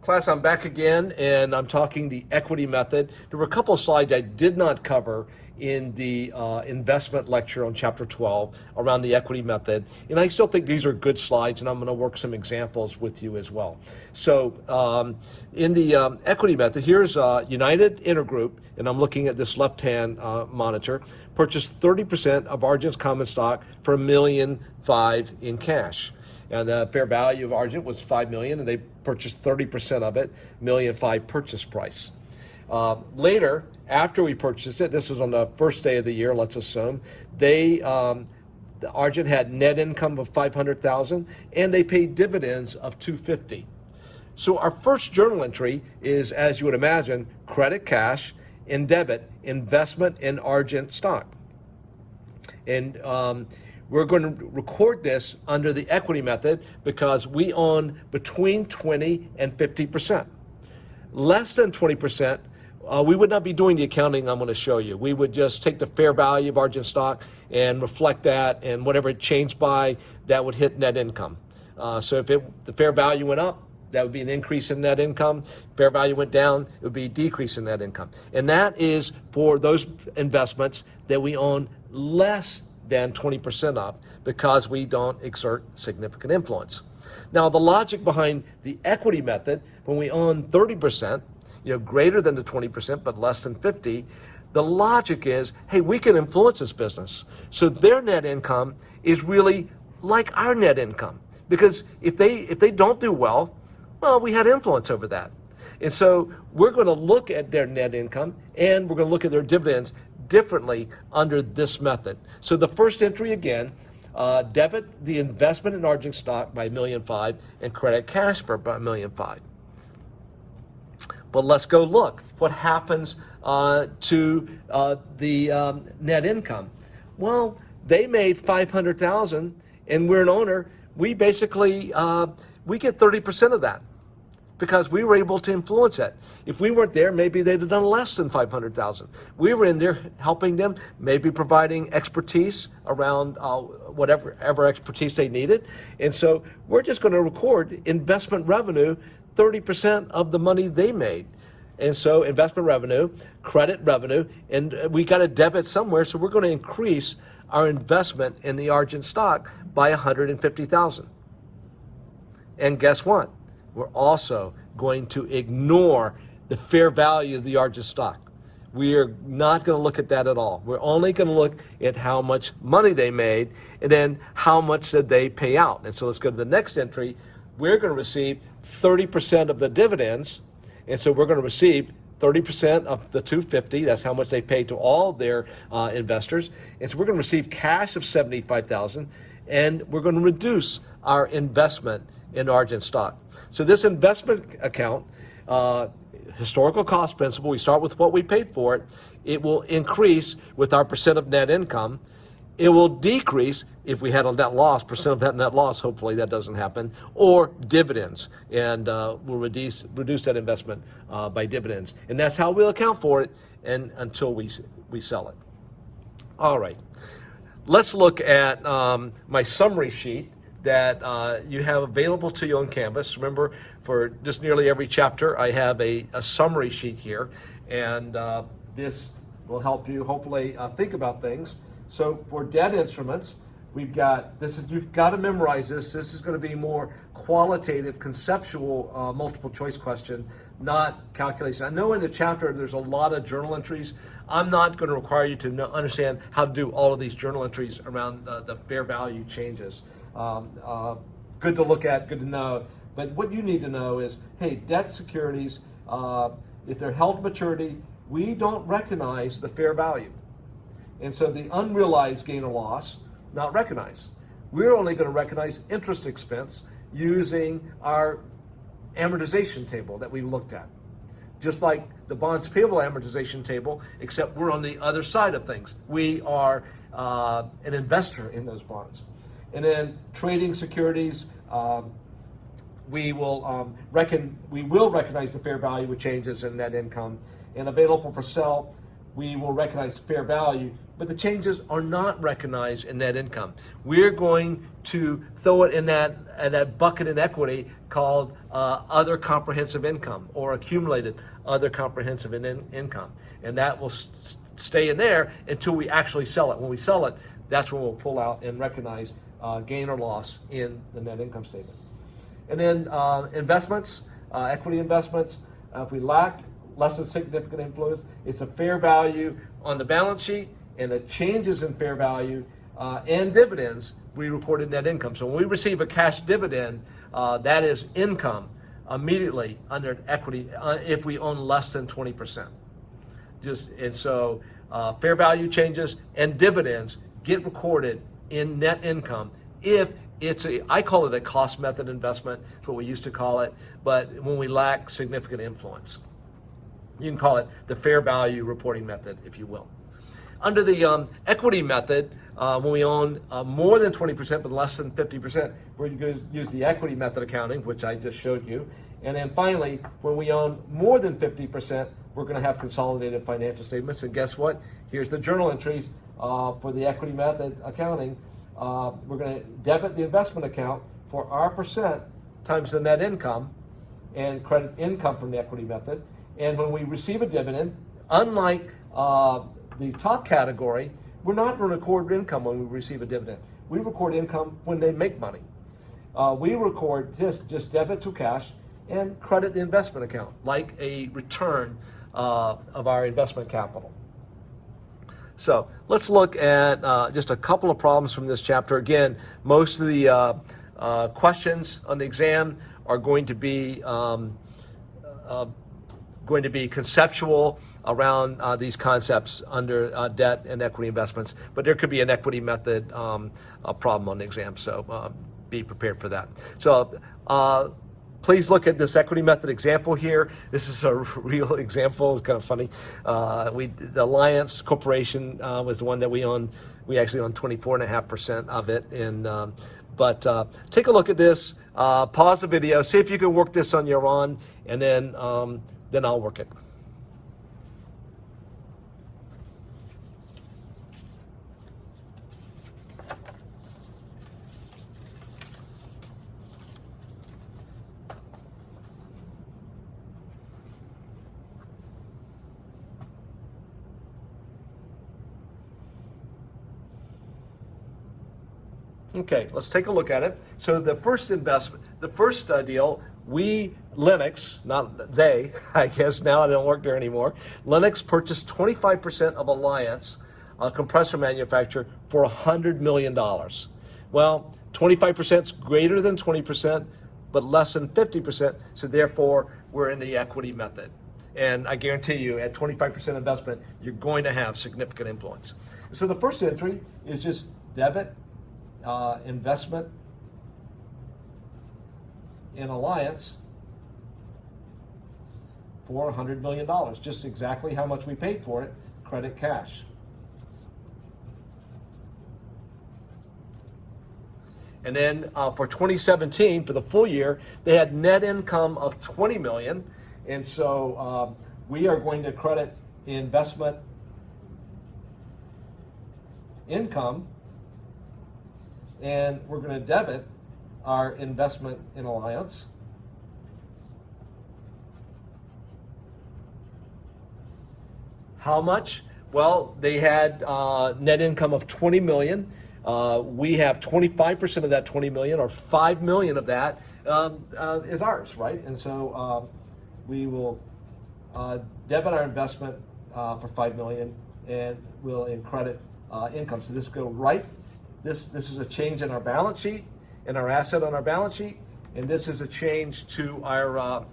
Class, I'm back again, and I'm talking the equity method. There were a couple of slides I did not cover in the investment lecture on chapter 12 around the equity method, and I still think these are good slides, and I'm going to work some examples with you as well. So in the equity method, here's United Intergroup, and I'm looking at this left-hand monitor, purchased 30% of Argent's common stock for $1.5 million in cash. And the fair value of Argent was $5 million, and they purchased 30% of it, $1.5 million purchase price. Later, after we purchased it, this was on the first day of the year, let's assume, Argent had net income of $500,000, and they paid dividends of $250,000. So our first journal entry is, as you would imagine, credit cash and debit investment in Argent stock. And we're going to record this under the equity method because we own between 20 and 50%. Less than 20%, we would not be doing the accounting I'm going to show you. We would just take the fair value of Argent stock and reflect that, and whatever it changed by, that would hit net income. So if the fair value went up, that would be an increase in net income. Fair value went down, it would be a decrease in net income. And that is for those investments that we own less than 20% of, because we don't exert significant influence. Now, the logic behind the equity method, when we own 30%, greater than the 20%, but less than 50, the logic is, hey, we can influence this business. So their net income is really like our net income, because if they don't do well, we had influence over that. And so we're going to look at their net income, and we're going to look at their dividends differently under this method. So the first entry again, debit the investment in Argent stock by $1.5 million and credit cash for about $1.5 million. But let's go look what happens to the net income. Well, they made $500,000, and we're an owner. We basically we get 30% of that, because we were able to influence it. If we weren't there, maybe they'd have done less than $500,000. We were in there helping them, maybe providing expertise around whatever expertise they needed. And so we're just going to record investment revenue, 30% of the money they made. And so investment revenue, credit revenue, and we got a debit somewhere, so we're going to increase our investment in the Argent stock by $150,000. And guess what? We're also going to ignore the fair value of the Argent stock. We are not going to look at that at all. We're only going to look at how much money they made, and then how much did they pay out. And so let's go to the next entry. We're going to receive 30% of the dividends, and so we're going to receive 30% of the $250,000. That's how much they paid to all their investors. And so we're going to receive cash of $75,000, and we're going to reduce our investment in Argent stock. So this investment account, historical cost principle, we start with what we paid for it. It will increase with our percent of net income. It will decrease if we had a net loss, percent of that net loss, hopefully that doesn't happen, or dividends, and we'll reduce that investment by dividends. And that's how we'll account for it until we sell it. All right, let's look at my summary sheet that you have available to you on Canvas. Remember, for just nearly every chapter, I have a summary sheet here, and this will help you hopefully think about things. So for debt instruments, we've got, you've got to memorize this. This is going to be more qualitative, conceptual multiple choice question, not calculation. I know in the chapter there's a lot of journal entries. I'm not going to require you to understand how to do all of these journal entries around the fair value changes. Good to look at, good to know. But what you need to know is, hey, debt securities, if they're held to maturity, we don't recognize the fair value. And so the unrealized gain or loss, not recognized. We're only going to recognize interest expense using our amortization table that we looked at. Just like the bonds payable amortization table, except we're on the other side of things. We are an investor in those bonds. And then trading securities, we will recognize the fair value with changes in net income. And available for sale, we will recognize fair value, but the changes are not recognized in net income. We're going to throw it in that bucket in equity called other comprehensive income, or accumulated other comprehensive income. And that will stay in there until we actually sell it. When we sell it, that's when we'll pull out and recognize gain or loss in the net income statement. And then investments, equity investments, if we lack less than significant influence, it's a fair value on the balance sheet, and the changes in fair value and dividends, we recorded net income. So when we receive a cash dividend, that is income immediately under equity if we own less than 20%. And so fair value changes and dividends get recorded in net income if it's I call it a cost method investment. It's what we used to call it, but when we lack significant influence. You can call it the fair value reporting method, if you will. Under the equity method, when we own more than 20% but less than 50%, we're going to use the equity method accounting, which I just showed you. And then finally, when we own more than 50%, we're going to have consolidated financial statements. And guess what? Here's the journal entries for the equity method accounting. We're going to debit the investment account for our percent times the net income and credit income from the equity method. And when we receive a dividend, unlike the top category, we're not going to record income when we receive a dividend. We record income when they make money. We record just debit to cash and credit the investment account, like a return of our investment capital. So let's look at just a couple of problems from this chapter. Again, most of the questions on the exam are going to be conceptual around these concepts under debt and equity investments, but there could be an equity method problem on the exam, so be prepared for that. So please look at this equity method example here. This is a real example. It's kind of funny. The Alliance Corporation was the one that we own. We actually own 24.5% of it. But take a look at this. Pause the video. See if you can work this on your own, and then I'll work it. Okay, let's take a look at it. So the first investment, the first deal, Lennox, not they, I guess now I don't work there anymore. Lennox purchased 25% of Alliance, a compressor manufacturer, for $100 million. Well, 25% is greater than 20%, but less than 50%, so therefore we're in the equity method. And I guarantee you, at 25% investment, you're going to have significant influence. So the first entry is just debit investment in Alliance for $100 million, just exactly how much we paid for it, credit cash. And then for 2017, for the full year, they had net income of $20 million. And so we are going to credit investment income, and we're going to debit our investment in Alliance. How much? Well, they had net income of $20 million. We have 25% of that $20 million, or $5 million of that is ours, right? And so we will debit our investment for $5 million, and we'll credit income. So this will go right. This is a change in our balance sheet, in our asset on our balance sheet, and this is a change to our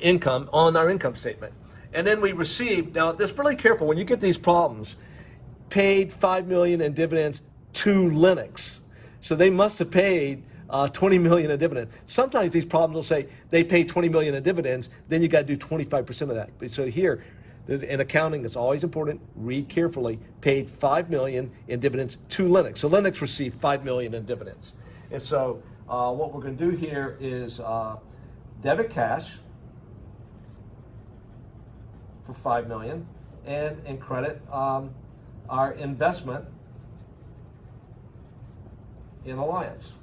income on our income statement. And then we received, now this really careful, when you get these problems, paid $5 million in dividends to Lennox. So they must have paid $20 million in dividends. Sometimes these problems will say they pay $20 million in dividends, then you got to do 25% of that. But so here, in accounting, it's always important, read carefully, paid $5 million in dividends to Lennox. So Lennox received $5 million in dividends. And so what we're going to do here is debit cash for $5 million, and credit our investment in Alliance.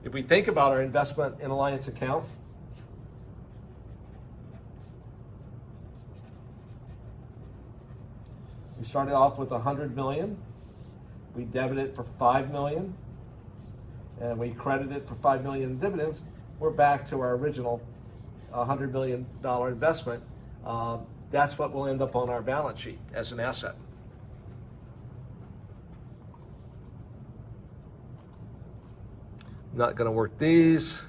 If we think about our investment in Alliance account, we started off with $100 million. We debited for $5 million, and we credited for $5 million in dividends. We're back to our original $100 million investment. That's what will end up on our balance sheet as an asset. Not going to work these.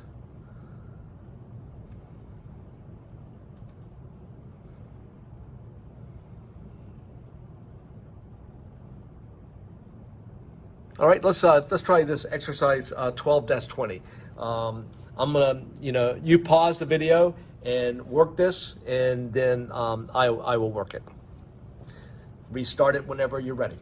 All right, let's try this exercise 12-20. I'm gonna, you pause the video and work this, and then I will work it. Restart it whenever you're ready.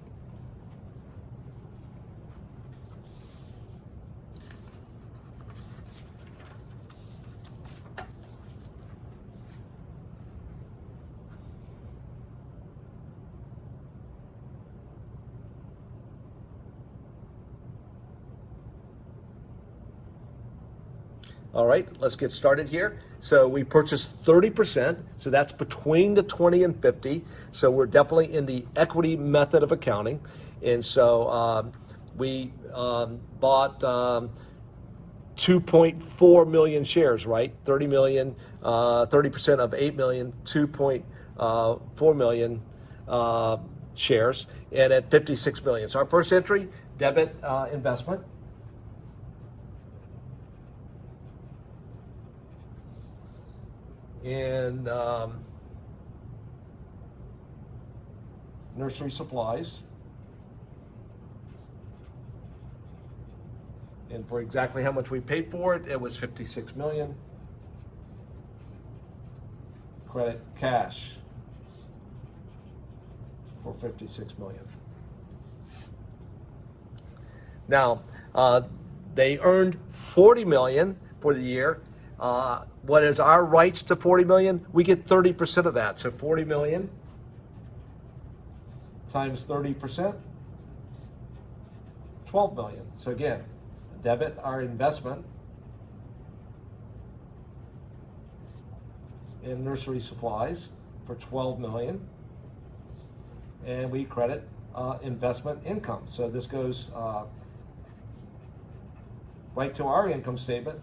All right, let's get started here. So we purchased 30%, so that's between the 20 and 50. So we're definitely in the equity method of accounting. And so we bought 2.4 million shares, right? 30 million, 30% of 8 million, 2.4 million shares, and at 56 million. So our first entry, debit investment. In nursery supplies, and for exactly how much we paid for it, it was 56 million. Credit cash for 56 million. Now, they earned 40 million for the year. What is our rights to 40 million? We get 30% of that. So 40 million times 30%, 12 million. So again, debit our investment in nursery supplies for 12 million, and we credit investment income. So this goes right to our income statement.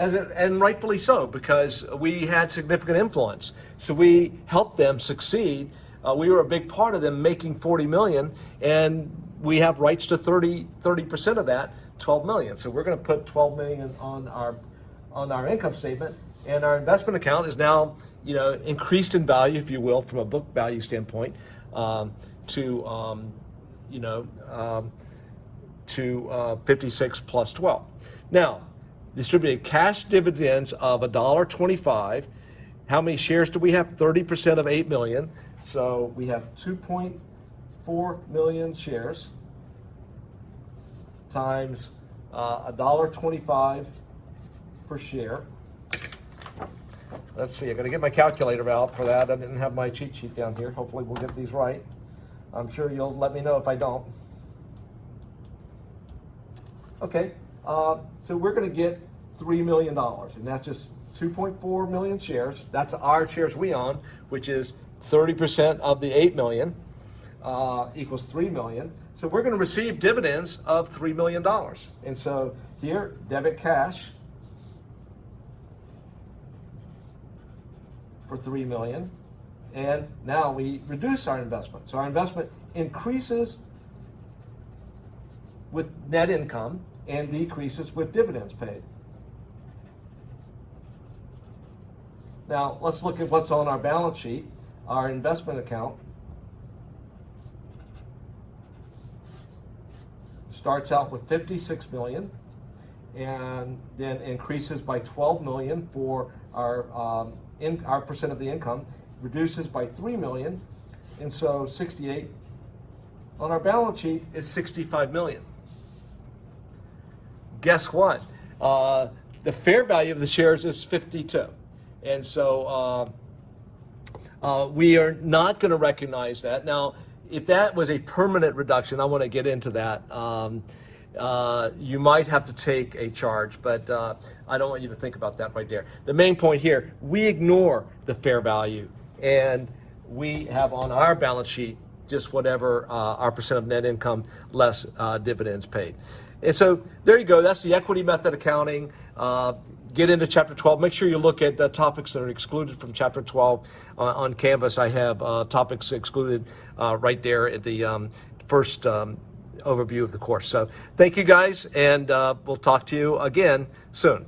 And rightfully so, because we had significant influence. So we helped them succeed. We were a big part of them making 40 million, and we have rights to 30% of that, 12 million. So we're going to put 12 million on our income statement, and our investment account is now, increased in value, if you will, from a book value standpoint, to 56 plus 12. Now, distributed cash dividends of $1.25. How many shares do we have? 30% of 8 million. So we have 2.4 million shares times $1.25 per share. Let's see, I'm gonna get my calculator out for that. I didn't have my cheat sheet down here. Hopefully we'll get these right. I'm sure you'll let me know if I don't. Okay, so we're gonna get $3 million, and that's just 2.4 million shares. That's our shares we own, which is 30% of the 8 million, equals 3 million. So we're going to receive dividends of $3 million. And so here, debit cash for 3 million. And now we reduce our investment. So our investment increases with net income and decreases with dividends paid. Now, let's look at what's on our balance sheet. Our investment account starts out with 56 million and then increases by 12 million for our percent of the income, reduces by 3 million, and so 68 on our balance sheet is 65 million. guess what? The fair value of the shares is 52. And so we are not going to recognize that. Now, if that was a permanent reduction, I want to get into that. You might have to take a charge, but I don't want you to think about that right there. The main point here, we ignore the fair value, and we have on our balance sheet just whatever our percent of net income less dividends paid. And so there you go. That's the equity method accounting. Get into Chapter 12. Make sure you look at the topics that are excluded from Chapter 12 on Canvas. I have topics excluded right there at the first overview of the course. So thank you guys, and we'll talk to you again soon.